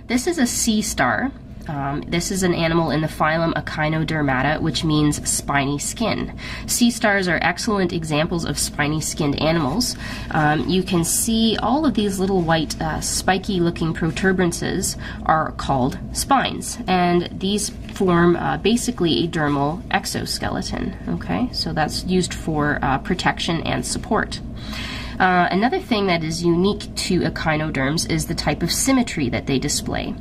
This is a sea star. This is an animal in the phylum Echinodermata, which means spiny skin. Sea stars are excellent examples of spiny-skinned animals. You can see all of these little white spiky-looking protuberances are called spines, and these form basically a dermal exoskeleton. Okay, so that's used for protection and support. Another thing that is unique to echinoderms is the type of symmetry that they display.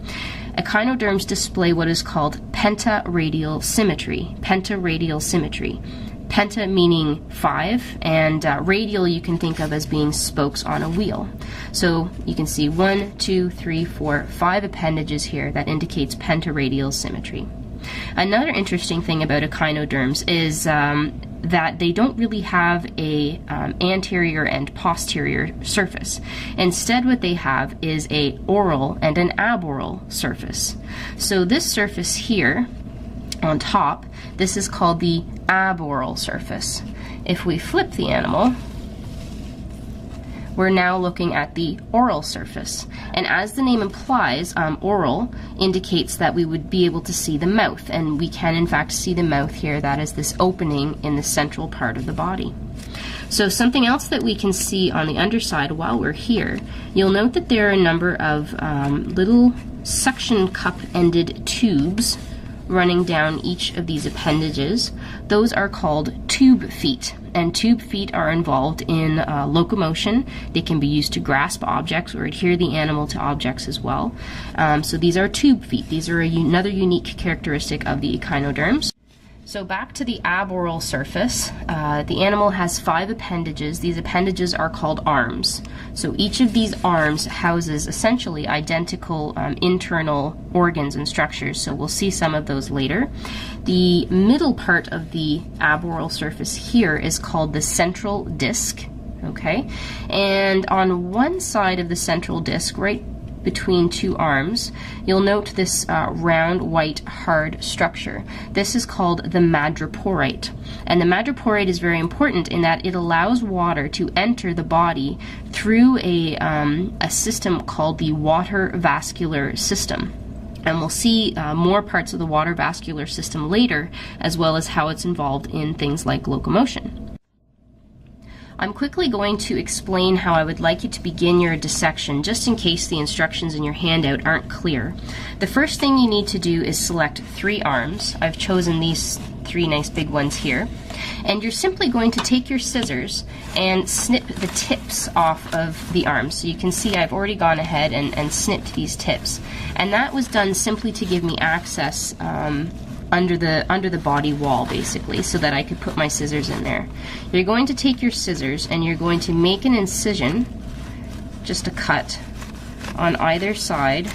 Echinoderms display what is called pentaradial symmetry. Pentaradial symmetry. Penta meaning 5, and radial you can think of as being spokes on a wheel. So you can see 1, 2, 3, 4, 5 appendages here that indicates pentaradial symmetry. Another interesting thing about echinoderms is that they don't really have a anterior and posterior surface. Instead, what they have is a oral and an aboral surface. So this surface here on top, this is called the aboral surface. If we flip the animal, we're now looking at the oral surface. And as the name implies, oral indicates that we would be able to see the mouth, and we can in fact see the mouth here. That is this opening in the central part of the body. So something else that we can see on the underside while we're here, you'll note that there are a number of little suction cup-ended tubes running down each of these appendages. Those are called tube feet, and tube feet are involved in locomotion. They can be used to grasp objects or adhere the animal to objects as well. So these are tube feet. These are another unique characteristic of the echinoderms. So back to the aboral surface, the animal has 5 appendages. These appendages are called arms. So each of these arms houses essentially identical internal organs and structures, so we'll see some of those later. The middle part of the aboral surface here is called the central disc, okay? And on one side of the central disc, right between 2 arms, you'll note this round, white, hard structure. This is called the madreporite. And the madreporite is very important in that it allows water to enter the body through a system called the water vascular system. And we'll see more parts of the water vascular system later, as well as how it's involved in things like locomotion. I'm quickly going to explain how I would like you to begin your dissection, just in case the instructions in your handout aren't clear. The first thing you need to do is select 3 arms. I've chosen these 3 nice big ones here. And you're simply going to take your scissors and snip the tips off of the arms. So you can see I've already gone ahead and snipped these tips. And that was done simply to give me access under the body wall, basically, so that I could put my scissors in there. You're going to take your scissors and you're going to make an incision, just a cut, on either side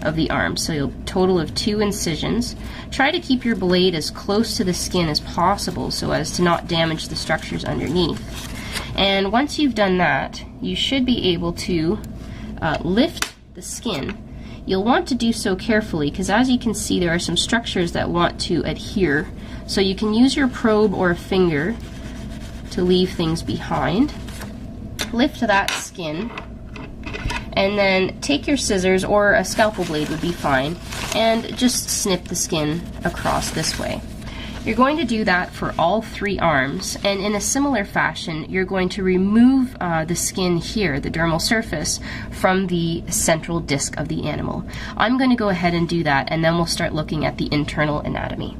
of the arm. So a total of 2 incisions. Try to keep your blade as close to the skin as possible so as to not damage the structures underneath. And once you've done that, you should be able to lift the skin. You'll want to do so carefully because, as you can see, there are some structures that want to adhere. So you can use your probe or a finger to leave things behind. Lift that skin, and then take your scissors, or a scalpel blade would be fine, and just snip the skin across this way. You're going to do that for all 3 arms, and in a similar fashion, you're going to remove the skin here, the dermal surface, from the central disc of the animal. I'm going to go ahead and do that, and then we'll start looking at the internal anatomy.